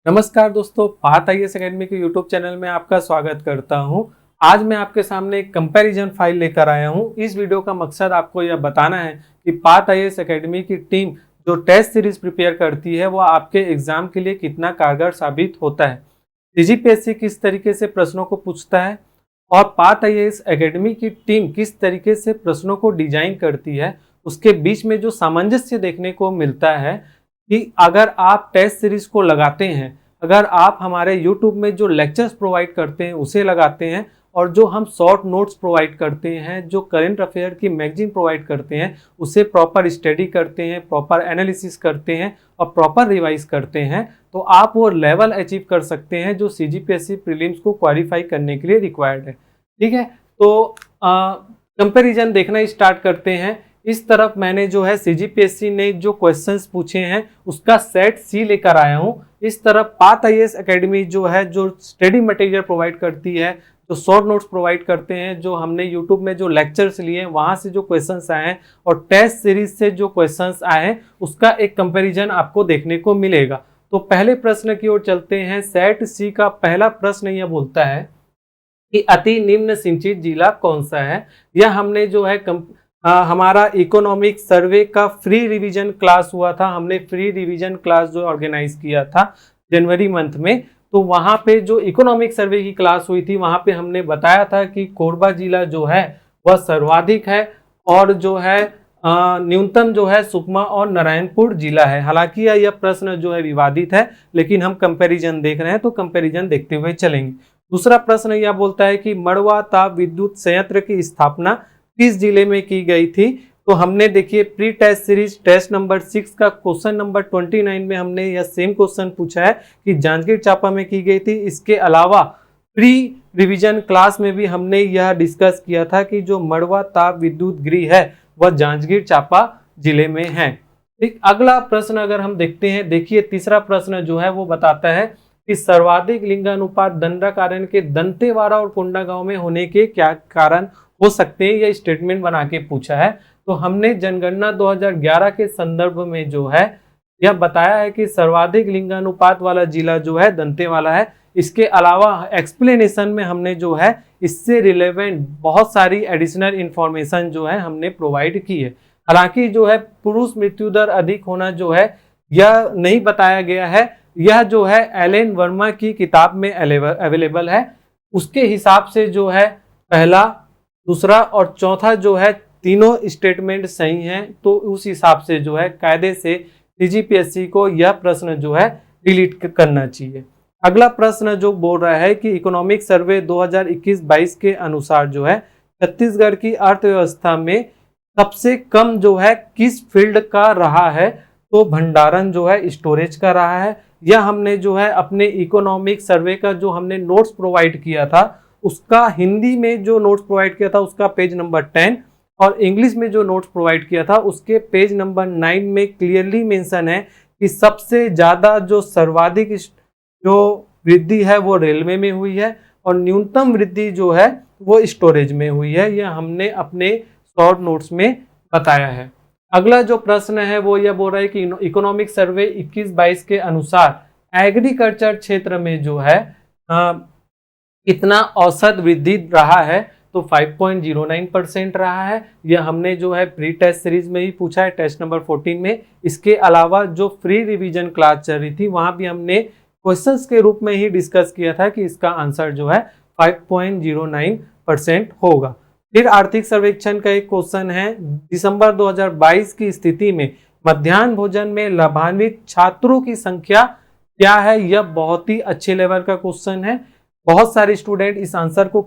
नमस्कार दोस्तों, path IAS academy के यूट्यूब चैनल में आपका स्वागत करता हूं। आज मैं आपके सामने एक कंपैरिजन फाइल लेकर आया हूं। इस वीडियो का मकसद आपको यह बताना है कि पाथ आईएएस एकेडमी की टीम जो टेस्ट सीरीज प्रिपेयर करती है वह आपके एग्जाम के लिए कितना कारगर साबित होता है, सीजीपीएससी किस तरीके से प्रश्नों को पूछता है और पाथ आईएएस एकेडमी की टीम किस तरीके से प्रश्नों को डिजाइन करती है, उसके बीच में जो सामंजस्य देखने को मिलता है कि अगर आप टेस्ट सीरीज को लगाते हैं, अगर आप हमारे YouTube में जो लेक्चर्स प्रोवाइड करते हैं उसे लगाते हैं और जो हम शॉर्ट नोट्स प्रोवाइड करते हैं, जो करंट अफेयर की मैगजीन प्रोवाइड करते हैं उसे प्रॉपर स्टडी करते हैं, प्रॉपर एनालिसिस करते हैं और प्रॉपर रिवाइज करते हैं, तो आप वो लेवल अचीव कर सकते हैं जो सीजीपीएससी प्रीलिम्स को क्वालिफाई करने के लिए रिक्वायर्ड है। ठीक है, तो कंपैरिजन देखना स्टार्ट करते हैं। इस तरफ मैंने जो है सीजीपीएससी ने जो क्वेश्चंस पूछे हैं उसका सेट सी लेकर आया हूं। इस तरफ पाथ आईएएस एकेडमी जो है जो स्टडी मटेरियल प्रोवाइड करती है, जो शॉर्ट नोट्स प्रोवाइड करते हैं, जो हमने यूट्यूब में जो लेक्चर्स लिए हैं वहां से जो क्वेश्चंस आए हैं और टेस्ट सीरीज से जो क्वेश्चंस आए हैं उसका एक कंपेरिजन आपको देखने को मिलेगा। तो पहले प्रश्न की ओर चलते हैं। सेट सी का पहला प्रश्न यह बोलता है कि अति निम्न सिंचित जिला कौन सा है। यह हमने जो है हमारा इकोनॉमिक सर्वे का फ्री रिवीजन क्लास हुआ था, हमने फ्री रिवीजन क्लास जो ऑर्गेनाइज किया था जनवरी मंथ में, तो वहां पे जो इकोनॉमिक सर्वे की क्लास हुई थी वहां पे हमने बताया था कि कोरबा जिला जो है वह सर्वाधिक है और जो है न्यूनतम जो है सुकमा और नारायणपुर जिला है। हालांकि यह प्रश्न जो है विवादित है, लेकिन हम कंपैरिजन देख रहे हैं तो कंपैरिजन देखते हुए चलेंगे। दूसरा प्रश्न यह बोलता है कि मड़वा ताप विद्युत संयंत्र की स्थापना किस जिले में की गई थी। तो हमने देखिए pre test series test number 6 का क्वेश्चन नंबर 29 में हमने यह सेम क्वेश्चन पूछा है कि जांजगीर चांपा में की गई थी। इसके अलावा प्री रिवीजन क्लास में भी हमने यह डिस्कस किया था कि जो मड़वा ताप विद्युत गृह है वह जांजगीर चांपा जिले में है। ठीक, अगला प्रश्न अगर हम देखते हैं, देखिए तीसरा प्रश्न जो है वो बताता है कि सर्वाधिक लिंगानुपात दंडकारण्य के दंतेवाड़ा और कोंडागांव में होने के क्या कारण हो सकते हैं, यह स्टेटमेंट बना के पूछा है। तो हमने जनगणना 2011 के संदर्भ में जो है यह बताया है कि सर्वाधिक लिंगानुपात वाला जिला जो है दंतेवाड़ा है। इसके अलावा एक्सप्लेनेशन में हमने जो है इससे रिलेवेंट बहुत सारी एडिशनल इंफॉर्मेशन जो है हमने प्रोवाइड की है। हालांकि जो है पुरुष मृत्यु दर अधिक होना जो है यह नहीं बताया गया है, यह जो है एलन वर्मा की किताब में अवेलेबल है। उसके हिसाब से जो है पहला, दूसरा और चौथा जो है तीनों स्टेटमेंट सही हैं, तो उस हिसाब से जो है कायदे से सीजीपीएससी को यह प्रश्न जो है डिलीट करना चाहिए। अगला प्रश्न जो बोल रहा है कि इकोनॉमिक सर्वे 2021-22 के अनुसार जो है छत्तीसगढ़ की अर्थव्यवस्था में सबसे कम जो है किस फील्ड का रहा है। तो भंडारण जो है स्टोरेज का रहा है। यह हमने जो है अपने इकोनॉमिक सर्वे का जो हमने नोट्स प्रोवाइड किया था उसका हिंदी में जो नोट्स प्रोवाइड किया था उसका पेज नंबर 10 और इंग्लिश में जो नोट्स प्रोवाइड किया था उसके पेज नंबर 9 में क्लियरली मेंशन है कि सबसे ज़्यादा जो सर्वाधिक जो वृद्धि है वो रेलवे में हुई है और न्यूनतम वृद्धि जो है वो स्टोरेज में हुई है। यह हमने अपने शॉर्ट नोट्स में बताया है। अगला जो प्रश्न है वो यह बोल रहा है कि इकोनॉमिक सर्वे 21-22 के अनुसार एग्रीकल्चर क्षेत्र में जो है कितना औसत वृद्धि रहा है। तो 5.09% रहा है। यह हमने जो है प्री टेस्ट सीरीज में ही पूछा है टेस्ट नंबर 14 में। इसके अलावा जो फ्री रिवीजन क्लास चल रही थी वहां भी हमने क्वेश्चंस के रूप में ही डिस्कस किया था कि इसका आंसर जो है 5.09% होगा। फिर आर्थिक सर्वेक्षण का एक क्वेश्चन है, दिसंबर 2022 की स्थिति में मध्याह्न भोजन में लाभान्वित छात्रों की संख्या क्या है। यह बहुत ही अच्छे लेवल का क्वेश्चन है। बहुत सारे स्टूडेंट इस आंसर को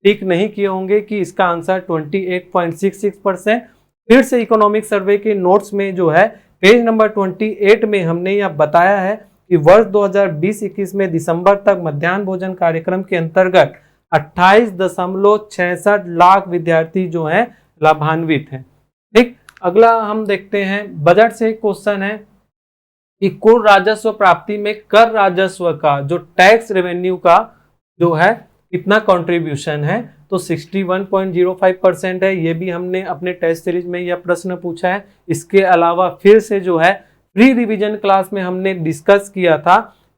टिक नहीं किए होंगे कि इसका आंसर 28.66%। फिर से इकोनॉमिक सर्वे के नोट्स में जो है पेज नंबर 28 में हमने यह बताया है कि वर्ष 2020-21 में दिसंबर तक मध्याह्न भोजन कार्यक्रम के अंतर्गत 28.66 लाख विद्यार्थी जो हैं लाभान्वित हैं। ठीक, अगला हम देखते हैं बजट से क्वेश्चन है कि कुल राजस्व प्राप्ति में कर राजस्व का जो टैक्स रेवेन्यू का जो है कितना कंट्रीब्यूशन है। तो 61.05% है। ये भी हमने अपने टेस्ट सीरीज में यह प्रश्न पूछा है। इसके अलावा फिर से जो है प्री रिवीजन क्लास में हमने डिस्कस किया था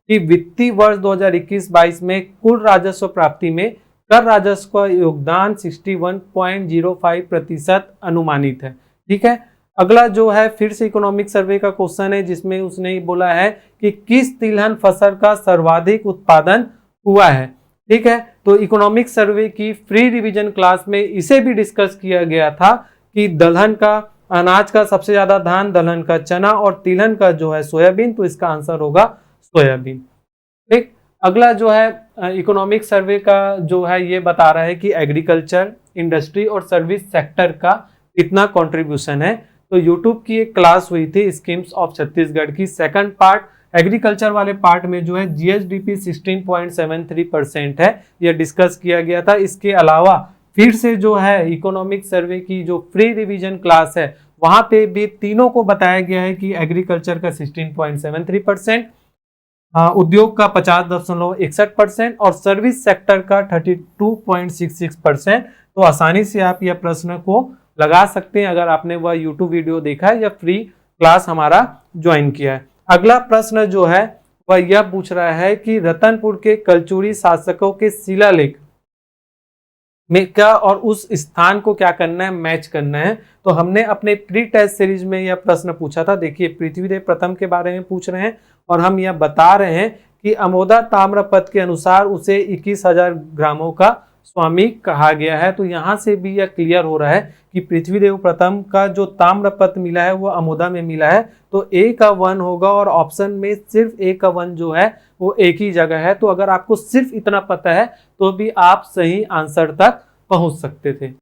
कि वित्तीय वर्ष 2021-22 में कुल राजस्व प्राप्ति में कर राजस्व का योगदान 61.05% अनुमानित है। ठीक है। अगला जो है फिर से इकोनॉमिक सर्वे का क्वेश्चन है, जिसमें उसने बोला है कि किस तिलहन फसल का सर्वाधिक उत्पादन हुआ है। ठीक है। तो इकोनॉमिक सर्वे की फ्री रिवीजन क्लास में इसे भी डिस्कस किया गया था कि दलहन का अनाज का सबसे ज्यादा धान, दलहन का चना और तिलहन का जो है सोयाबीन, तो इसका आंसर होगा सोयाबीन। ठीक। अगला जो है इकोनॉमिक सर्वे का जो है ये बता रहा है कि एग्रीकल्चर, इंडस्ट्री और सर्विस सेक्टर का कितना कंट्रीब्यूशन है। तो यूट्यूब की एक क्लास हुई थी स्कीम्स ऑफ छत्तीसगढ़ की, सेकंड पार्ट एग्रीकल्चर वाले पार्ट में जो है जीएसडीपी 16.73% है, यह डिस्कस किया गया था। इसके अलावा फिर से जो है इकोनॉमिक सर्वे की जो फ्री रिवीजन क्लास है वहां पे भी तीनों को बताया गया है कि एग्रीकल्चर का 16.73%, उद्योग का 50.61% और सर्विस सेक्टर का 32.66%। तो आसानी से आप यह प्रश्न को लगा सकते हैं अगर आपने वह यूट्यूब वीडियो देखा है या फ्री क्लास हमारा ज्वाइन किया है। अगला प्रश्न जो है वह यह पूछ रहा है कि रतनपुर के कलचुरी शासकों के शिलालेख में क्या और उस स्थान को क्या करना है, मैच करना है। तो हमने अपने प्री टेस्ट सीरीज में यह प्रश्न पूछा था। देखिए पृथ्वीदेव प्रथम के बारे में पूछ रहे हैं और हम यह बता रहे हैं कि अमोदा ताम्रपत्र के अनुसार उसे 21,000 ग्रामों का स्वामी कहा गया है। तो यहाँ से भी यह क्लियर हो रहा है कि पृथ्वीदेव प्रथम का जो ताम्रपत्र मिला है वो अमोदा में मिला है। तो ए का 1 होगा और ऑप्शन में सिर्फ ए का 1 जो है वो एक ही जगह है। तो अगर आपको सिर्फ इतना पता है तो भी आप सही आंसर तक पहुंच सकते थे।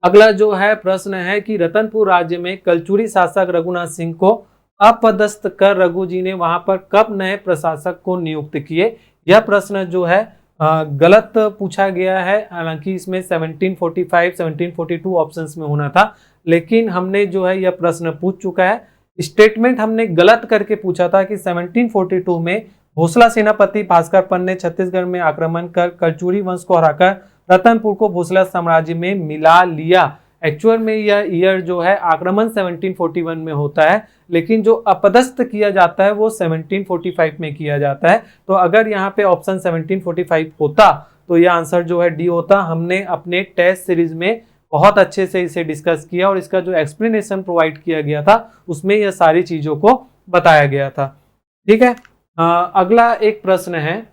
अगला जो है प्रश्न है कि रतनपुर राज्य में कलचुरी शासक रघुनाथ सिंह को अपदस्थ कर रघु जी ने वहां पर कब नए प्रशासक को नियुक्त किए। यह प्रश्न जो है गलत पूछा गया है, हालांकि इसमें 1745 1742 ऑप्शंस में होना था, लेकिन हमने जो है यह प्रश्न पूछ चुका है। स्टेटमेंट हमने गलत करके पूछा था कि 1742 में भोसला सेनापति भास्कर पन्त ने छत्तीसगढ़ में आक्रमण कर कलचुरी वंश को हराकर रतनपुर को भोसला साम्राज्य में मिला लिया। एक्चुअल में यह ईयर जो है आक्रमण 1741 में होता है, लेकिन जो अपदस्थ किया जाता है वो 1745 में किया जाता है। तो अगर यहाँ पे ऑप्शन 1745 होता तो यह आंसर जो है डी होता। हमने अपने टेस्ट सीरीज में बहुत अच्छे से इसे डिस्कस किया और इसका जो एक्सप्लेनेशन प्रोवाइड किया गया था उसमें यह सारी चीजों को बताया गया था। ठीक है। अगला एक प्रश्न है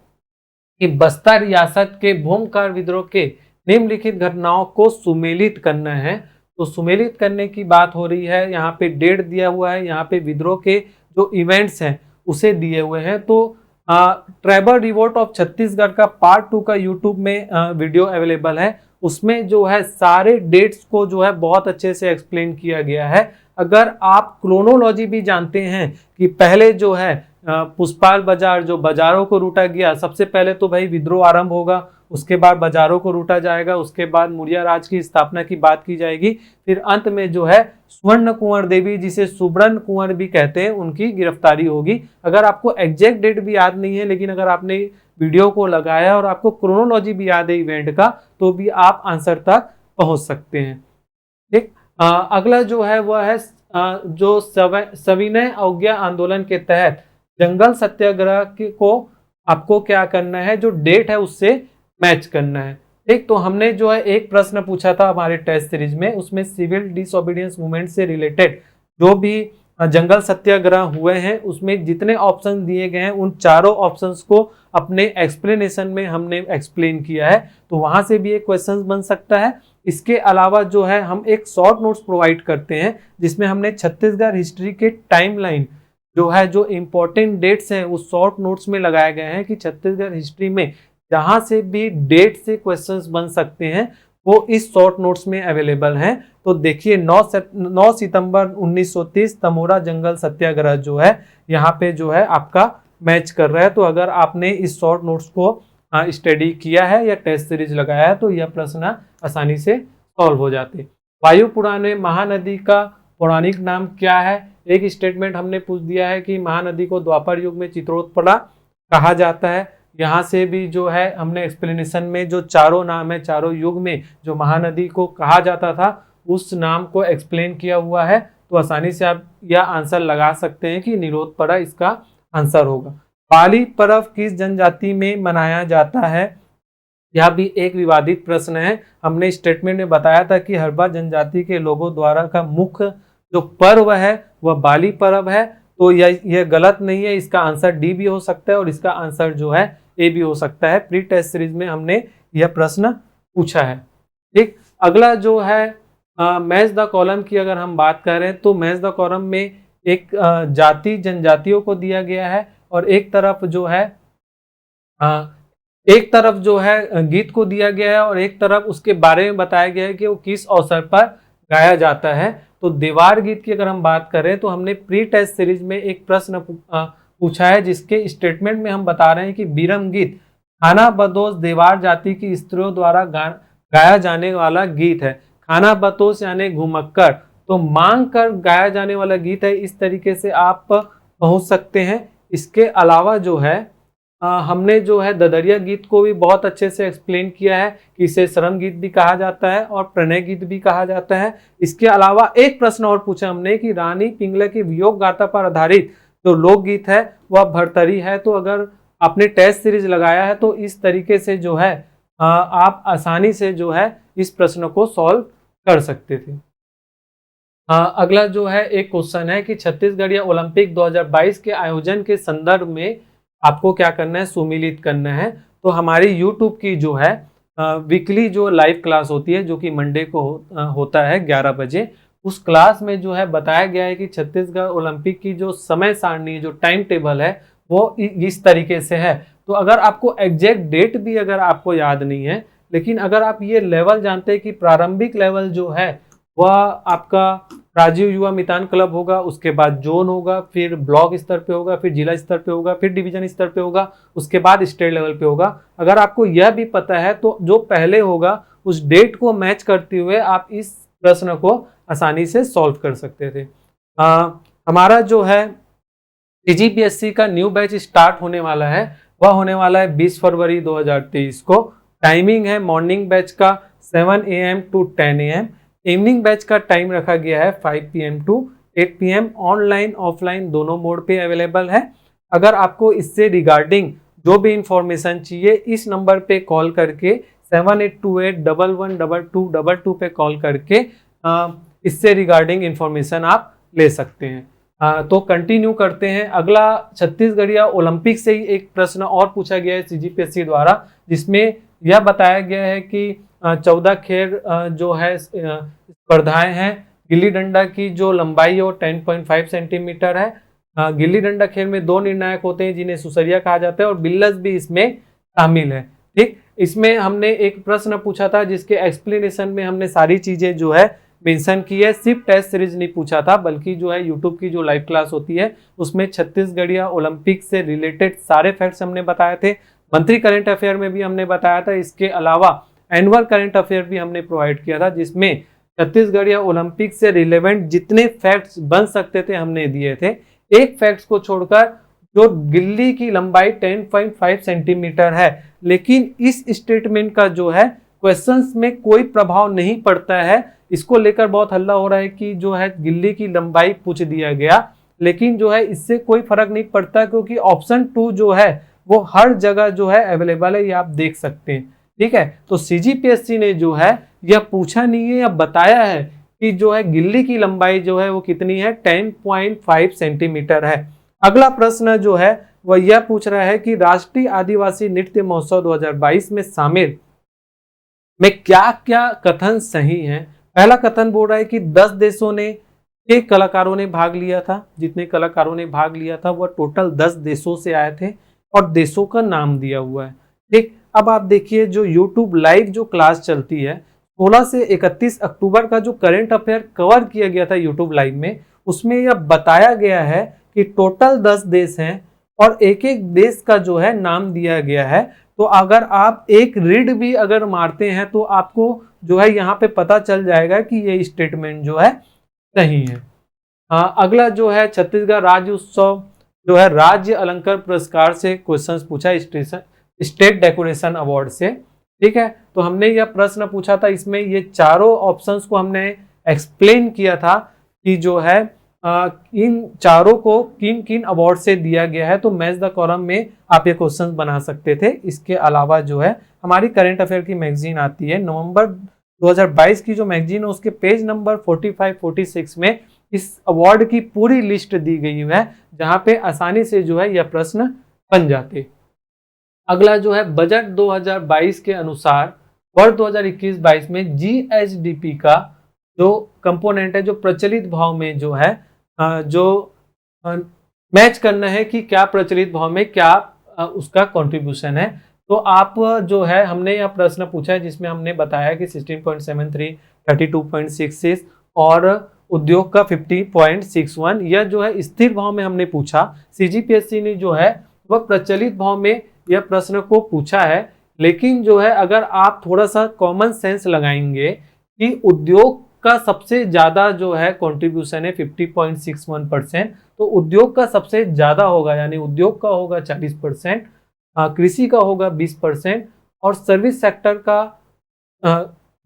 कि बस्तर रियासत के भूमकार विद्रोह के निम्नलिखित घटनाओं को सुमेलित करना है। तो सुमेलित करने की बात हो रही है, यहाँ पे डेट दिया हुआ है, यहाँ पे विद्रोह के जो इवेंट्स हैं उसे दिए हुए हैं। तो ट्राइबल रिवोल्ट ऑफ छत्तीसगढ़ का पार्ट 2 का यूट्यूब में वीडियो अवेलेबल है, उसमें जो है सारे डेट्स को जो है बहुत अच्छे से एक्सप्लेन किया गया है। अगर आप क्रोनोलॉजी भी जानते हैं कि पहले जो है पुष्पाल बाजार जो बाजारों को लूटा गया, सबसे पहले तो भाई विद्रोह आरंभ होगा, उसके बाद बाजारों को लूटा जाएगा, उसके बाद मौर्य राज की स्थापना की बात की जाएगी, फिर अंत में जो है स्वर्ण कुंवर देवी जिसे सुब्रन कुंवर भी कहते हैं उनकी गिरफ्तारी होगी। अगर आपको एग्जैक्ट डेट भी याद नहीं है, लेकिन अगर आपने वीडियो को लगाया और आपको क्रोनोलॉजी भी याद है इवेंट का, तो भी आप आंसर तक पहुंच सकते हैं। ठीक। अगला जो है वह है जो सविनय अवज्ञा आंदोलन के तहत जंगल सत्याग्रह को आपको क्या करना है, जो डेट है उससे मैच करना है। ठीक। तो हमने जो है एक प्रश्न पूछा था हमारे टेस्ट सीरीज में, उसमें सिविल डिसओबीडियंस मूवमेंट से रिलेटेड जो भी जंगल सत्याग्रह हुए हैं उसमें जितने ऑप्शन दिए गए हैं उन चारों ऑप्शंस को अपने एक्सप्लेनेशन में हमने एक्सप्लेन किया है। तो वहां से भी एक क्वेश्चन बन सकता है। इसके अलावा जो है हम एक शॉर्ट नोट्स प्रोवाइड करते हैं जिसमें हमने छत्तीसगढ़ हिस्ट्री के टाइमलाइन जो है जो इंपॉर्टेंट डेट्स हैं उस शॉर्ट नोट्स में लगाए गए हैं कि छत्तीसगढ़ हिस्ट्री में जहां से भी डेट से क्वेश्चंस बन सकते हैं वो इस शॉर्ट नोट्स में अवेलेबल हैं। तो देखिए 9 सितंबर 1930 तमोरा जंगल सत्याग्रह जो है यहाँ पे जो है आपका मैच कर रहा है। तो अगर आपने इस शॉर्ट नोट्स को स्टडी किया है या टेस्ट सीरीज लगाया है तो यह प्रश्न आसानी से सॉल्व हो जाते। वायु पुराण में महानदी का पौराणिक नाम क्या है। एक स्टेटमेंट हमने पूछ दिया है कि महानदी को द्वापर युग में चित्रोत्पला कहा जाता है। यहाँ से भी जो है हमने एक्सप्लेनेशन में जो चारों नाम है, चारों युग में जो महानदी को कहा जाता था उस नाम को एक्सप्लेन किया हुआ है। तो आसानी से आप यह आंसर लगा सकते हैं कि निरोधपरा इसका आंसर होगा। बाली पर्व किस जनजाति में मनाया जाता है? यह भी एक विवादित प्रश्न है। हमने स्टेटमेंट में बताया था कि हड़प्पा जनजाति के लोगों द्वारा का मुख्य जो पर्व है वह बाली पर्व है, तो यह गलत नहीं है। इसका आंसर डी भी हो सकता है और इसका आंसर जो है ए भी हो सकता है। प्री टेस्ट सीरीज में हमने यह प्रश्न पूछा है। ठीक, अगला जो है मैच द कॉलम की अगर हम बात करें तो मैच द कॉलम में एक जाति जनजातियों को दिया गया है और एक तरफ जो है गीत को दिया गया है और एक तरफ उसके बारे में बताया गया है कि वो किस अवसर पर गाया जाता है। तो देवार गीत की अगर हम बात करें तो हमने प्री टेस्ट सीरीज में एक प्रश्न पूछा है जिसके स्टेटमेंट में हम बता रहे हैं कि बीरम गीत खाना बदोश देवार जाति की स्त्रियों द्वारा गाया जाने वाला गीत है। खाना बदोश यानी घुमक्कर, तो मांग कर गाया जाने वाला गीत है। इस तरीके से आप पहुंच सकते हैं। इसके अलावा जो है हमने जो है ददरिया गीत को भी बहुत अच्छे से एक्सप्लेन किया है कि इसे श्रम गीत भी कहा जाता है और प्रणय गीत भी कहा जाता है। इसके अलावा एक प्रश्न और पूछा हमने कि रानी पिंगला की वियोग गाथा पर आधारित जो लोकगीत है वह भरतरी है। तो अगर आपने टेस्ट सीरीज लगाया है तो इस तरीके से जो है आप आसानी से जो है इस प्रश्न को सॉल्व कर सकते थे। अगला जो है एक क्वेश्चन है कि छत्तीसगढ़ ओलंपिक 2022 के आयोजन के संदर्भ में आपको क्या करना है, सुमिलित करना है। तो हमारी यूट्यूब की जो है वीकली जो लाइव क्लास होती है जो कि मंडे को होता है 11 बजे, उस क्लास में जो है बताया गया है कि छत्तीसगढ़ ओलंपिक की जो समय सारणी जो टाइम टेबल है वो इस तरीके से है। तो अगर आपको एग्जैक्ट डेट भी अगर आपको याद नहीं है, लेकिन अगर आप ये लेवल जानते हैं कि प्रारंभिक लेवल जो है वह आपका राजीव युवा मितान क्लब होगा, उसके बाद जोन होगा, फिर ब्लॉक स्तर पे होगा, फिर जिला स्तर पे होगा, फिर डिवीजन स्तर पे होगा, उसके बाद स्टेट लेवल पे होगा। अगर आपको यह भी पता है तो जो पहले होगा उस डेट को मैच करते हुए आप इस प्रश्न को आसानी से सॉल्व कर सकते थे। हमारा जो है सीजीपीएससी का न्यू बैच स्टार्ट होने वाला है, वह होने वाला है 20 फरवरी 2023 को। टाइमिंग है मॉर्निंग बैच का 7 AM to 10 AM। Evening batch का टाइम रखा गया है 5 PM to 8 PM। Online offline दोनों मोड पे अवेलेबल है। अगर आपको इससे रिगार्डिंग जो भी इंफॉर्मेशन चाहिए इस नंबर पे कॉल करके 7828112222 पे कॉल करके इससे रिगार्डिंग इंफॉर्मेशन आप ले सकते हैं। तो कंटिन्यू करते हैं। अगला छत्तीसगढ़ ओलंपिक से ही एक प्रश्न और पूछा गया है सीजीपीएससी द्वारा, जिसमें यह बताया गया है कि 14 खेल जो है स्पर्धाएं हैं। गिल्ली डंडा की जो लंबाई है 10.5 सेंटीमीटर है। गिल्ली डंडा खेल में 2 निर्णायक होते हैं जिन्हें सुसरिया कहा जाता है और बिल्लस भी इसमें शामिल है। ठीक, इसमें हमने एक प्रश्न पूछा था जिसके एक्सप्लेनेशन में हमने सारी चीजें जो है मेंशन की है। सिर्फ टेस्ट सीरीज नहीं पूछा था, बल्कि जो है यूट्यूब की जो लाइव क्लास होती है उसमें छत्तीसगढ़ ओलंपिक से रिलेटेड सारे फैक्ट्स हमने बताए थे। मंथली करंट अफेयर में भी हमने बताया था। इसके अलावा एनुअल करंट अफेयर भी हमने प्रोवाइड किया था, जिसमें छत्तीसगढ़ ओलंपिक से रिलेवेंट जितने फैक्ट्स बन सकते थे हमने दिए थे। एक फैक्ट्स को छोड़कर जो गिल्ली की लंबाई 10.5 सेंटीमीटर है, लेकिन इस स्टेटमेंट का जो है क्वेश्चंस में कोई प्रभाव नहीं पड़ता है। इसको लेकर बहुत हल्ला हो रहा है कि जो है गिल्ली की लंबाई पूछ दिया गया, लेकिन जो है इससे कोई फर्क नहीं पड़ता क्योंकि ऑप्शन 2 जो है वो हर जगह जो है अवेलेबल है, ये आप देख सकते हैं। ठीक है, तो सीजीपीएससी ने जो है यह पूछा नहीं है, यह बताया है कि जो है गिल्ली की लंबाई जो है वो कितनी है, 10.5 सेंटीमीटर है। अगला प्रश्न जो है वह यह पूछ रहा है कि राष्ट्रीय आदिवासी नृत्य महोत्सव 2022 में शामिल में क्या क्या कथन सही है। पहला कथन बोल रहा है कि 10 देशों ने के कलाकारों ने भाग लिया था। जितने कलाकारों ने भाग लिया था वह टोटल 10 देशों से आए थे और देशों का नाम दिया हुआ है। ठीक, अब आप देखिए जो यूट्यूब लाइव जो क्लास चलती है 16 से 31 अक्टूबर का जो करंट अफेयर कवर किया गया था यूट्यूब लाइव में, उसमें यह बताया गया है कि टोटल 10 देश हैं और एक एक देश का जो है नाम दिया गया है। तो अगर आप एक रीड भी अगर मारते हैं तो आपको जो है यहाँ पे पता चल जाएगा कि ये स्टेटमेंट जो है सही है। अगला जो है छत्तीसगढ़ राज्य उत्सव जो है राज्य अलंकार पुरस्कार से क्वेश्चंस पूछा, स्टेट डेकोरेशन अवार्ड से। ठीक है, तो हमने यह प्रश्न पूछा था, इसमें ये चारों ऑप्शंस को हमने एक्सप्लेन किया था कि जो है इन चारों को किन किन अवार्ड से दिया गया है, तो मैच द कॉलम में आप ये क्वेश्चन बना सकते थे। इसके अलावा जो है हमारी करंट अफेयर की मैगजीन आती है, नवंबर 2022 की जो मैगजीन है उसके पेज नंबर 45-46 में इस अवार्ड की पूरी लिस्ट दी गई है, जहां पे आसानी से जो है यह प्रश्न बन जाते। अगला जो है बजट 2022 के अनुसार वर्ष 2021-22 में जीएसडीपी का जो कंपोनेंट है, जो प्रचलित भाव में जो है जो मैच करना है कि क्या प्रचलित भाव में क्या उसका कंट्रीब्यूशन है। तो आप जो है हमने यह प्रश्न पूछा है जिसमें हमने बताया कि 16.73, 32.66 और उद्योग का 50.61, यह जो है स्थिर भाव में हमने पूछा। सीजीपीएससी ने जो है वह प्रचलित भाव में यह प्रश्न को पूछा है, लेकिन जो है अगर आप थोड़ा सा कॉमन सेंस लगाएंगे कि उद्योग का सबसे ज्यादा जो है कंट्रीब्यूशन है 50.61%, तो उद्योग का सबसे ज्यादा होगा, यानी उद्योग का होगा 40%, कृषि का होगा 20% और सर्विस सेक्टर का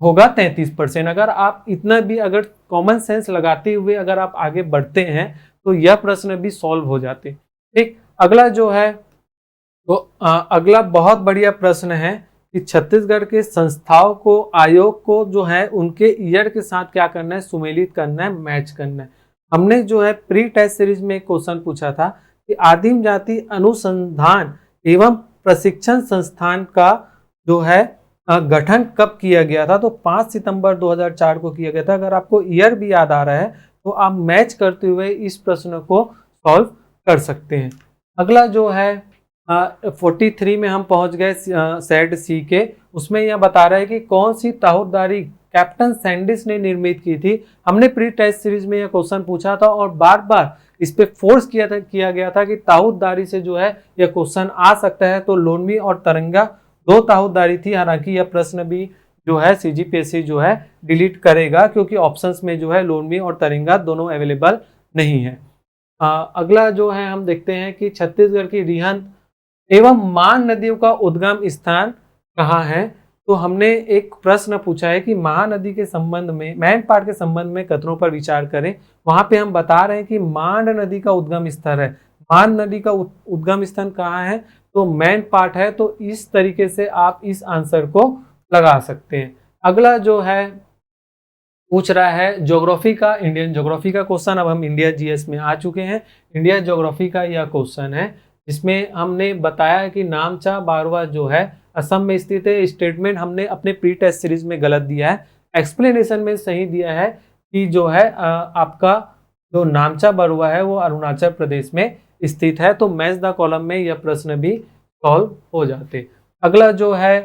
होगा 33%। अगर आप इतना भी अगर कॉमन सेंस लगाते हुए अगर आप आगे बढ़ते हैं तो यह प्रश्न भी सॉल्व हो जाते। ठीक, अगला जो है तो अगला बहुत बढ़िया प्रश्न है कि छत्तीसगढ़ के संस्थाओं को, आयोग को जो है उनके ईयर के साथ क्या करना है, सुमेलित करना है, मैच करना है। हमने जो है प्री टेस्ट सीरीज में एक क्वेश्चन पूछा था कि आदिम जाति अनुसंधान एवं प्रशिक्षण संस्थान का जो है गठन कब किया गया था, तो 5 सितंबर 2004 को किया गया था। अगर आपको ईयर भी याद आ रहा है तो आप मैच करते हुए इस प्रश्न को सॉल्व कर सकते हैं। अगला जो है 43 में हम पहुंच गए सेट सी के, उसमें यह बता रहा है कि कौन सी ताहुरदारी कैप्टन सैंडिस ने निर्मित की थी। हमने प्री टेस्ट सीरीज में यह क्वेश्चन पूछा था और बार बार इस पे फोर्स किया गया था कि ताहुरदारी से जो है यह क्वेश्चन आ सकता है। तो लोनवी और तरंगा दो ताहुरदारी थी, हालांकि यह प्रश्न भी जो है सीजीपीएससी जो है डिलीट करेगा क्योंकि ऑप्शंस में जो है लोनवी और तरंगा दोनों अवेलेबल नहीं है। अगला जो है हम देखते हैं कि छत्तीसगढ़ की रिहंद एवं मान नदियों का उद्गम स्थान कहाँ है। तो हमने एक प्रश्न पूछा है कि महानदी के संबंध में, मैनपाट के संबंध में कथनों पर विचार करें। वहां पे हम बता रहे हैं कि मांड नदी का उद्गम स्थल है। मांड नदी का उद्गम स्थान कहाँ है, तो मैनपाट है। तो इस तरीके से आप इस आंसर को लगा सकते हैं। अगला जो है पूछ रहा है ज्योग्राफी का, इंडियन ज्योग्राफी का क्वेश्चन। अब हम इंडिया जीएस में आ चुके हैं। इंडिया ज्योग्राफी का यह क्वेश्चन है जिसमें हमने बताया कि नामचा बारवा जो है असम में स्थित है। स्टेटमेंट हमने अपने प्री टेस्ट सीरीज में गलत दिया है, एक्सप्लेनेशन में सही दिया है कि जो है आपका जो नामचा बारवा है वो अरुणाचल प्रदेश में स्थित है। तो मैच द कॉलम में यह प्रश्न भी सॉल्व हो जाते। अगला जो है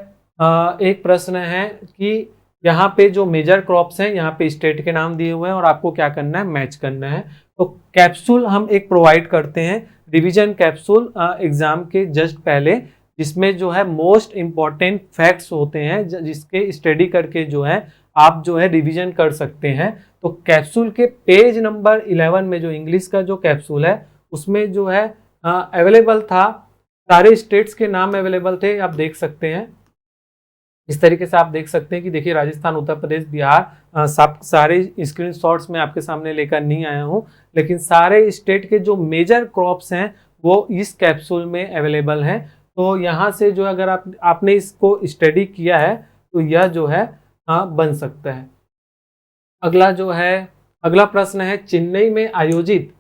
एक प्रश्न है कि यहाँ पे जो मेजर क्रॉप्स हैं, यहाँ पे स्टेट के नाम दिए हुए हैं और आपको क्या करना है, मैच करना है। तो कैप्सूल हम एक प्रोवाइड करते हैं, रिवीजन कैप्सूल एग्जाम के जस्ट पहले, जिसमें जो है मोस्ट इम्पॉर्टेंट फैक्ट्स होते हैं जिसके स्टडी करके जो है आप जो है रिवीजन कर सकते हैं। तो कैप्सूल के पेज नंबर 11 में जो इंग्लिश का जो कैप्सूल है उसमें जो है अवेलेबल था, सारे स्टेट्स के नाम अवेलेबल थे, आप देख सकते हैं। इस तरीके से आप देख सकते हैं कि देखिए राजस्थान, उत्तर प्रदेश, बिहार, सारे स्क्रीनशॉट्स में आपके सामने लेकर नहीं आया हूं, लेकिन सारे स्टेट के जो मेजर क्रॉप्स हैं वो इस कैप्सूल में अवेलेबल हैं। तो यहाँ से जो अगर आपने इसको स्टडी किया है तो यह जो है बन सकता है। अगला प्रश्न है चेन्नई में आयोजित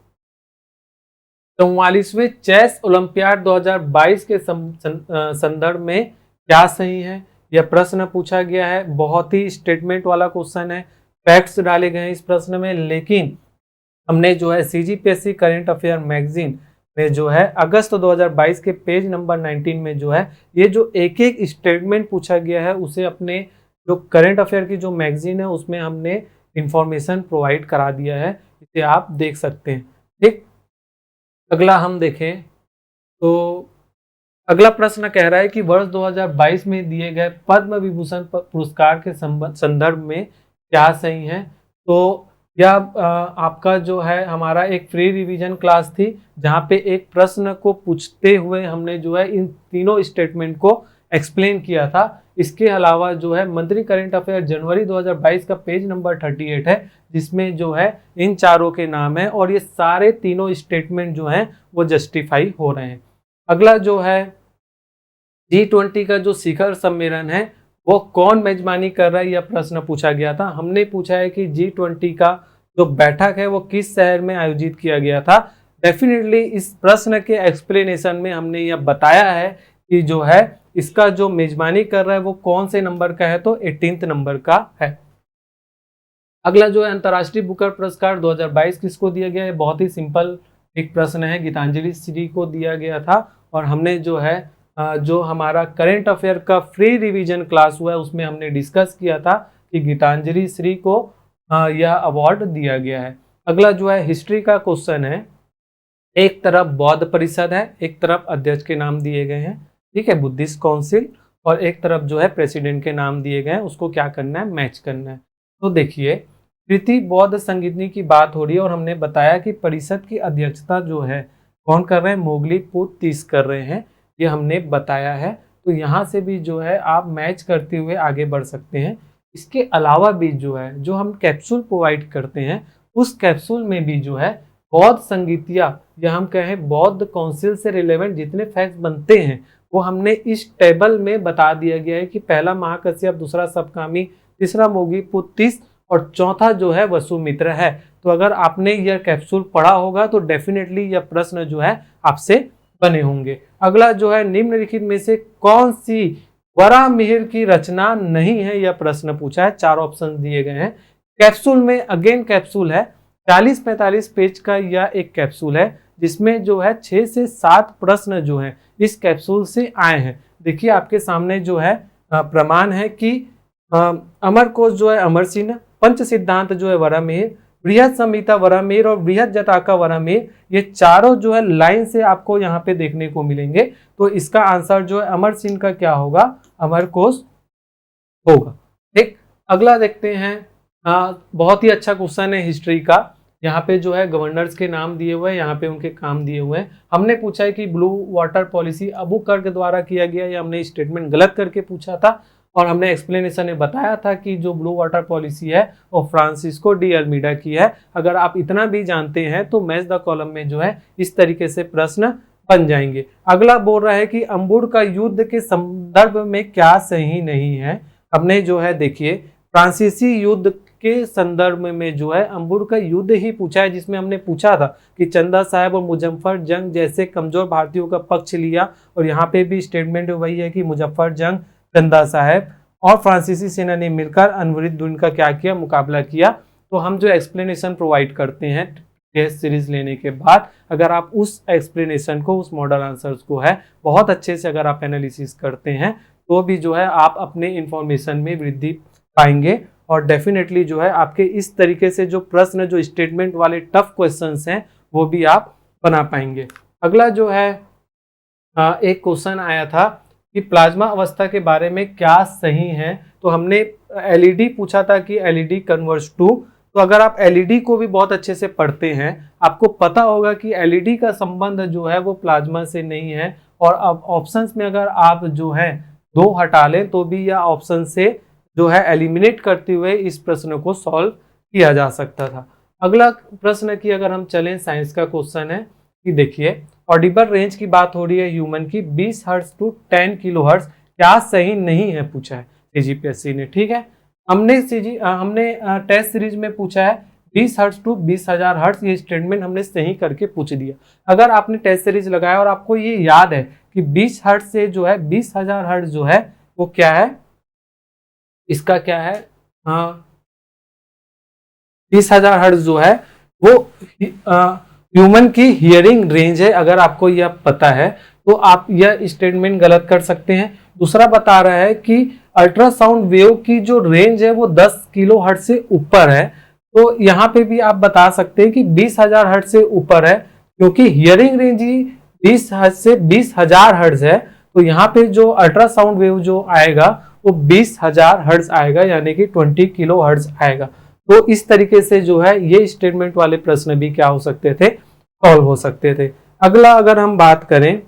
44वें चेस ओलंपियाड 2022 के संदर्भ में क्या सही है, यह प्रश्न पूछा गया है। बहुत ही स्टेटमेंट वाला क्वेश्चन है, फैक्ट्स डाले गए हैं इस प्रश्न में, लेकिन हमने जो है सीजीपीएससी करंट अफेयर मैगजीन में जो है अगस्त 2022 के पेज नंबर 19 में जो है ये जो एक एक स्टेटमेंट पूछा गया है उसे अपने जो करंट अफेयर की जो मैगजीन है उसमें हमने इंफॉर्मेशन प्रोवाइड करा दिया है, इसे आप देख सकते हैं। ठीक, अगला हम देखें तो अगला प्रश्न कह रहा है कि वर्ष 2022 में दिए गए पद्म विभूषण पुरस्कार के संदर्भ में क्या सही है। तो यह आपका जो है हमारा एक फ्री रिवीजन क्लास थी जहां पे एक प्रश्न को पूछते हुए हमने जो है इन तीनों स्टेटमेंट को एक्सप्लेन किया था। इसके अलावा जो है मंथली करंट अफेयर जनवरी 2022 का पेज नंबर 38 है, जिसमें जो है इन चारों के नाम है और ये सारे तीनों स्टेटमेंट जो हैं वो जस्टिफाई हो रहे हैं। अगला जो है G20 का जो शिखर सम्मेलन है वो कौन मेजबानी कर रहा है, यह प्रश्न पूछा गया था। हमने पूछा है कि G20 का जो बैठक है वो किस शहर में आयोजित किया गया था। डेफिनेटली इस प्रश्न के एक्सप्लेनेशन में हमने यह बताया है कि जो है इसका जो मेजबानी कर रहा है वो कौन से नंबर का है, तो 18th नंबर का है। अगला जो है अंतर्राष्ट्रीय बुकर पुरस्कार 2022 किसको दिया गया है, बहुत ही सिंपल एक प्रश्न है, गीतांजलि श्री को दिया गया था। और हमने जो है जो हमारा करंट अफेयर का फ्री रिवीजन क्लास हुआ है उसमें हमने डिस्कस किया था कि गीतांजलि श्री को यह अवार्ड दिया गया है। अगला जो है हिस्ट्री का क्वेश्चन है, एक तरफ बौद्ध परिषद है, एक तरफ अध्यक्ष के नाम दिए गए हैं, ठीक है, बुद्धिस्ट काउंसिल, और एक तरफ जो है प्रेसिडेंट के नाम दिए गए हैं, उसको क्या करना है, मैच करना है। तो देखिए कृति बौद्ध संगीतनी की बात हो रही है और हमने बताया कि परिषद की अध्यक्षता जो है कौन कर रहे हैं, मोगली पुत्तीस कर रहे हैं, ये हमने बताया है। तो यहाँ से भी जो है आप मैच करते हुए आगे बढ़ सकते हैं। इसके अलावा भी जो है जो हम कैप्सूल प्रोवाइड करते हैं उस कैप्सूल में भी जो है बौद्ध संगीतिया या हम कहें बौद्ध काउंसिल से रिलेवेंट जितने फैक्ट्स बनते हैं वो हमने इस टेबल में बता दिया गया है कि पहला महाकश्यप, दूसरा सप्तगामी, तीसरा मोगी पुत्तीस और चौथा जो है वसुमित्र है। तो अगर आपने यह कैप्सूल पढ़ा होगा तो डेफिनेटली यह प्रश्न जो है आपसे बने होंगे। अगला जो है निम्नलिखित में से कौन सी वराहमिहिर की रचना नहीं है, यह प्रश्न पूछा है। 4 ऑप्शन दिए गए हैं। कैप्सूल में अगेन कैप्सूल है, 40-45 पेज का यह एक कैप्सूल है जिसमें जो है 6 से 7 प्रश्न जो है इस कैप्सूल से आए हैं। देखिए आपके सामने जो है प्रमाण है कि अमरकोश जो है अमर सिंह, पंच सिद्धांत जो है वराहमिहिर, बृहद संहिता वराहमिहिर और बृहद जटाका वराहमिहिर, ये चारों जो है लाइन से आपको यहाँ पे देखने को मिलेंगे। तो इसका आंसर जो है अमर सिंह का क्या होगा, अमरकोश होगा। ठीक, अगला देखते हैं। बहुत ही अच्छा क्वेश्चन है हिस्ट्री का। यहाँ पे जो है गवर्नर्स के नाम दिए हुए हैं, यहाँ पे उनके काम दिए हुए हैं। हमने पूछा है कि ब्लू वाटर पॉलिसी अबुकर्क द्वारा किया गया, या हमने स्टेटमेंट गलत करके पूछा था और हमने एक्सप्लेनेशन में बताया था कि जो ब्लू वाटर पॉलिसी है वो फ्रांसिस्को डी अल्मीडा की है। अगर आप इतना भी जानते हैं तो मैच द कॉलम में जो है इस तरीके से प्रश्न बन जाएंगे। अगला बोल रहा है कि अंबुर का युद्ध के संदर्भ में क्या सही नहीं है। हमने जो है देखिए फ्रांसीसी युद्ध के संदर्भ में जो है अंबुर का युद्ध ही पूछा है, जिसमें हमने पूछा था कि चंदा साहब और मुजफ्फर जंग जैसे कमजोर भारतीयों का पक्ष लिया, और यहाँ पे भी स्टेटमेंट वही है कि मुजफ्फर जंग, चंदा साहब और फ्रांसीसी सेना ने मिलकर अनवरदुद्दीन का क्या किया, मुकाबला किया। तो हम जो एक्सप्लेनेशन प्रोवाइड करते हैं टेस्ट सीरीज लेने के बाद, अगर आप उस एक्सप्लेनेशन को, उस मॉडल आंसर्स को है बहुत अच्छे से अगर आप एनालिसिस करते हैं तो भी जो है आप अपने इंफॉर्मेशन में वृद्धि पाएंगे और डेफिनेटली जो है आपके इस तरीके से जो प्रश्न, जो स्टेटमेंट वाले टफ क्वेश्चंस हैं वो भी आप बना पाएंगे। अगला जो है एक क्वेश्चन आया था कि प्लाज्मा अवस्था के बारे में क्या सही है। तो हमने एलईडी पूछा था कि एलईडी कन्वर्ट्स टू, तो अगर आप एलईडी को भी बहुत अच्छे से पढ़ते हैं आपको पता होगा कि एलईडी का संबंध जो है वो प्लाज्मा से नहीं है। और अब ऑप्शंस में अगर आप जो है 2 हटा लें तो भी यह ऑप्शन से जो है एलिमिनेट करते हुए इस प्रश्न को सॉल्व किया जा सकता था। अगला प्रश्न की अगर हम चलें, साइंस का क्वेश्चन है कि देखिए ऑडिबल रेंज की बात हो रही है ह्यूमन की 20 हर्ट्ज टू 10 किलो हर्ट्ज, क्या सही नहीं है पूछा है सीजीपीएससी ने। ठीक है, हमने टेस्ट सीरीज में पूछा है 20 हर्ट्ज टू 20,000 हर्ट्ज, ये स्टेटमेंट हमने सही करके पूछ दिया। अगर आपने टेस्ट सीरीज लगाया और आपको ये याद है कि 20 हर्ट्ज से जो है 20,000 हर्ट्ज जो है वो क्या है, इसका क्या है, 20,000 हर्ट्ज जो है वो ह्यूमन की हियरिंग रेंज है। अगर आपको यह पता है तो आप यह स्टेटमेंट गलत कर सकते हैं। दूसरा बता रहा है कि अल्ट्रासाउंड वेव की जो रेंज है वो 10 किलो हर्ट्ज से ऊपर है। तो यहाँ पे भी आप बता सकते हैं कि 20,000 हर्ट्ज से ऊपर है, क्योंकि हियरिंग रेंज ही 20 हर्ट्ज से 20,000 हर्ट्ज है। तो यहाँ पे जो अल्ट्रासाउंड वेव जो आएगा वो 20,000 हर्ट्ज आएगा, यानी कि 20 किलो हर्ट्ज आएगा। तो इस तरीके से जो है ये स्टेटमेंट वाले प्रश्न भी क्या हो सकते थे, सॉल्व हो सकते थे। अगला अगर हम बात करें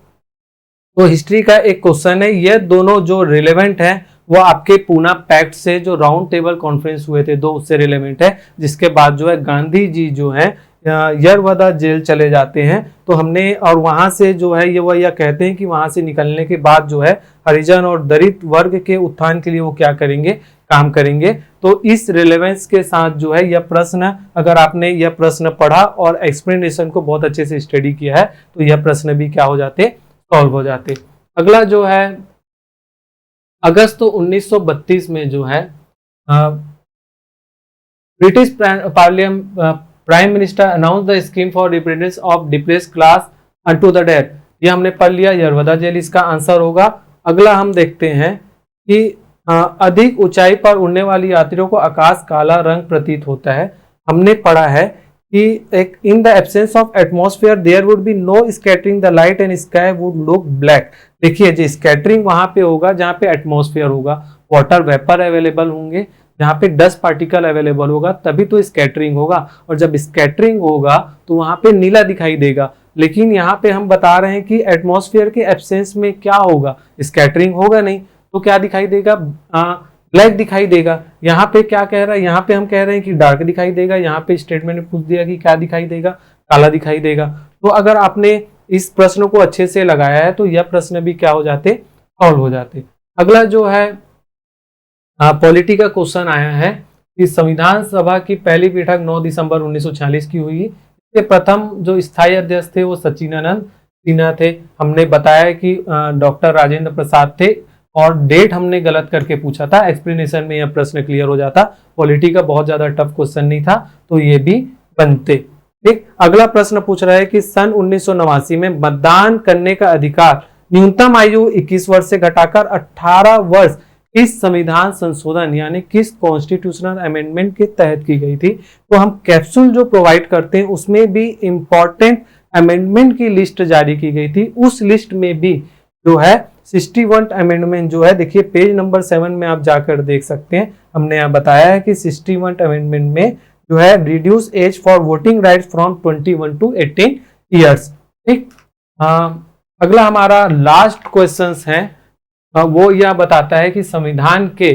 तो हिस्ट्री का एक क्वेश्चन है, ये दोनों जो रिलेवेंट है वो आपके पूना पैक्ट से जो राउंड टेबल कॉन्फ्रेंस हुए थे दो, उससे रिलेवेंट है, जिसके बाद जो है गांधी जी जो है यरवदा जेल चले जाते हैं। तो हमने और वहां से जो है ये वह कहते हैं कि वहां से निकलने के बाद जो है हरिजन और दलित वर्ग के उत्थान के लिए वो क्या करेंगे, काम करेंगे। तो इस रिलेवेंस के साथ जो है यह प्रश्न, अगर आपने यह प्रश्न पढ़ा और एक्सप्लेनेशन को बहुत अच्छे से स्टडी किया है तो यह प्रश्न भी क्या हो जाते, सॉल्व हो जाते। अगला जो है अगस्त 1932 में जो है British prime minister announce the scheme for representation of depressed class unto the death. ये हमने पढ़ लिया, यरवदा जेल इसका आंसर होगा। अगला हम देखते हैं कि अधिक ऊंचाई पर उड़ने वाली यात्रियों को आकाश काला रंग प्रतीत होता है। हमने पढ़ा है कि एक in the absence of atmosphere there would be no scattering, the light and sky would look black. देखिए जो स्कैटरिंग वहां पे होगा जहां पे एटमॉस्फेयर होगा, वाटर वेपर अवेलेबल होंगे, जहां पे डस्ट पार्टिकल अवेलेबल होगा तभी तो स्कैटरिंग होगा, और जब स्कैटरिंग होगा तो वहां पे नीला दिखाई देगा। लेकिन यहाँ पे हम बता रहे हैं कि एटमॉस्फेयर के एब्सेंस में क्या होगा, स्कैटरिंग होगा नहीं, तो क्या दिखाई देगा, ब्लैक दिखाई देगा। यहाँ पे क्या कह रहा है, यहाँ पे हम कह रहे हैं कि डार्क दिखाई देगा, यहाँ पे स्टेटमेंट में पूछ दिया कि क्या दिखाई देगा, काला दिखाई देगा। तो अगर आपने इस प्रश्न को अच्छे से लगाया है तो यह प्रश्न भी क्या हो जाते, सॉल्व हो जाते। अगला जो है पॉलिटी का क्वेश्चन आया है कि संविधान सभा की पहली बैठक 9 दिसंबर 1946 की हुई। इसके प्रथम जो स्थायी अध्यक्ष थे वो सच्चिदानंद सिन्हा थे। हमने बताया कि डॉक्टर राजेंद्र प्रसाद थे, और डेट हमने गलत करके पूछा था, एक्सप्लेनेशन में यह प्रश्न क्लियर हो जाता। पॉलिटी का बहुत ज्यादा टफ क्वेश्चन नहीं था तो ये भी बनते। ठीक, अगला प्रश्न पूछ रहा है कि सन 1989 में मतदान करने का अधिकार न्यूनतम आयु 21 वर्ष से घटाकर 18 वर्ष किस संविधान संशोधन यानी किस कॉन्स्टिट्यूशनल अमेंडमेंट के तहत की गई थी। तो हम कैप्सूल जो प्रोवाइड करते हैं उसमें भी इंपॉर्टेंट अमेंडमेंट की लिस्ट जारी की गई थी। उस लिस्ट में भी जो है 61 अमेंडमेंट जो है, देखिए पेज नंबर 7 में आप जाकर देख सकते हैं। हमने यहाँ बताया है कि 61 अमेंडमेंट में जो है reduce age for voting rights from 21 to 18 years. ठीक, अगला हमारा लास्ट क्वेश्चन है, वो यह बताता है कि संविधान के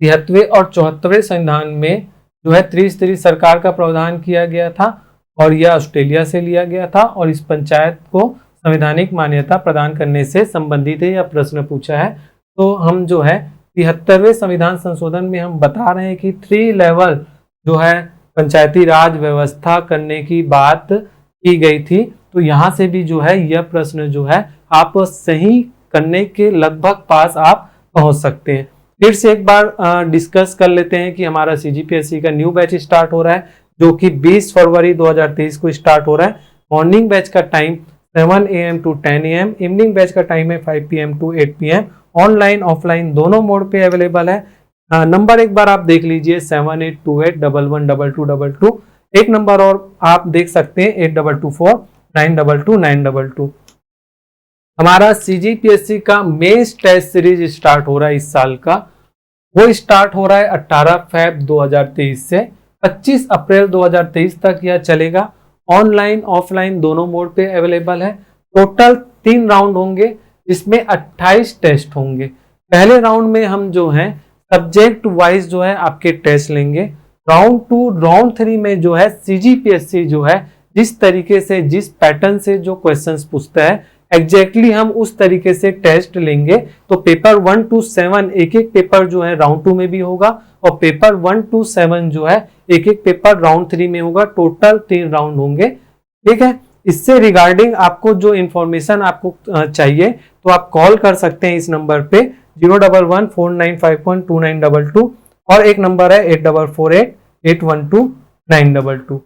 73वें और 74वें संविधान में जो है त्रिस्तरीय सरकार का प्रावधान किया गया था, और यह ऑस्ट्रेलिया से लिया गया था, और इस पंचायत को संवैधानिक मान्यता प्रदान करने से संबंधित है, यह प्रश्न पूछा है। तो हम जो है 73वें संविधान संशोधन में हम बता रहे हैं कि 3 लेवल जो है पंचायती राज व्यवस्था करने की बात की गई थी। तो यहाँ से भी जो है यह प्रश्न जो है आप सही करने के लगभग पास आप पहुंच सकते हैं। फिर से एक बार डिस्कस कर लेते हैं कि हमारा CGPSC का न्यू बैच स्टार्ट हो रहा है जो कि 20 फरवरी 2023 को स्टार्ट हो रहा है। मॉर्निंग बैच का time 7 AM to 10 AM, evening batch का टाइम है 5 PM to 8 PM। Online offline दोनों मोड पे अवेलेबल है। नंबर एक बार आप देख लीजिए 7828112222। एक नंबर और आप देख सकते हैं 8224922922। हमारा CGPSC का मेंस टेस्ट सीरीज स्टार्ट हो रहा है इस साल का, वो स्टार्ट हो रहा है 18 फरवरी 2023 से 25 अप्रैल 2023 तक यह चलेगा। ऑनलाइन ऑफलाइन दोनों मोड पे अवेलेबल है। टोटल 3 राउंड होंगे, इसमें 28 टेस्ट होंगे। पहले राउंड में हम जो है सब्जेक्ट वाइज जो है आपके टेस्ट लेंगे। राउंड 2 राउंड 3 में जो है CGPSC जो है जिस तरीके से जिस पैटर्न से जो क्वेश्चंस पूछता है एग्जैक्टली हम उस तरीके से टेस्ट लेंगे। तो पेपर 1 to 7 एक एक पेपर जो है राउंड 2 में भी होगा, और पेपर 1 to 7 जो है एक एक पेपर राउंड 3 में होगा। टोटल 3 राउंड होंगे। ठीक है, इससे रिगार्डिंग आपको जो इंफॉर्मेशन आपको चाहिए तो आप कॉल कर सकते हैं इस नंबर पे 01149512922, और एक नंबर है 8448812922।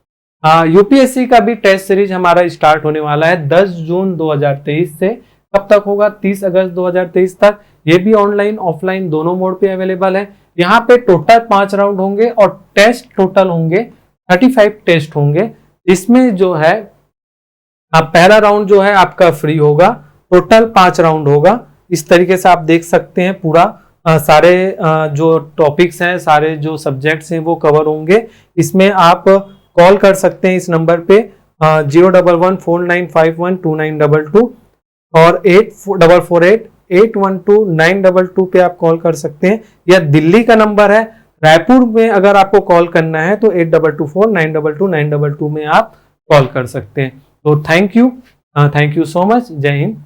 UPSC का भी टेस्ट सीरीज हमारा स्टार्ट होने वाला है 10 जून 2023 से। कब तक होगा? 30 अगस्त 2023 तक। ये भी ऑनलाइन ऑफलाइन दोनों मोड पे अवेलेबल है। यहाँ पे टोटल 5 राउंड होंगे और टेस्ट टोटल होंगे 35 टेस्ट होंगे। इसमें जो है पहला राउंड जो है आपका फ्री होगा, टोटल 5 राउंड होगा। इस तरीके से आप देख सकते हैं पूरा सारे जो टॉपिक्स हैं, सारे जो सब्जेक्ट्स हैं वो कवर होंगे। इसमें आप कॉल कर सकते हैं इस नंबर पे 01149512922। और 8448-812-922 पे आप कॉल कर सकते हैं, या दिल्ली का नंबर है, रायपुर में अगर आपको कॉल करना है तो 8224-922-922 में आप कॉल कर सकते हैं। तो थैंक यू सो मच। जय हिंद।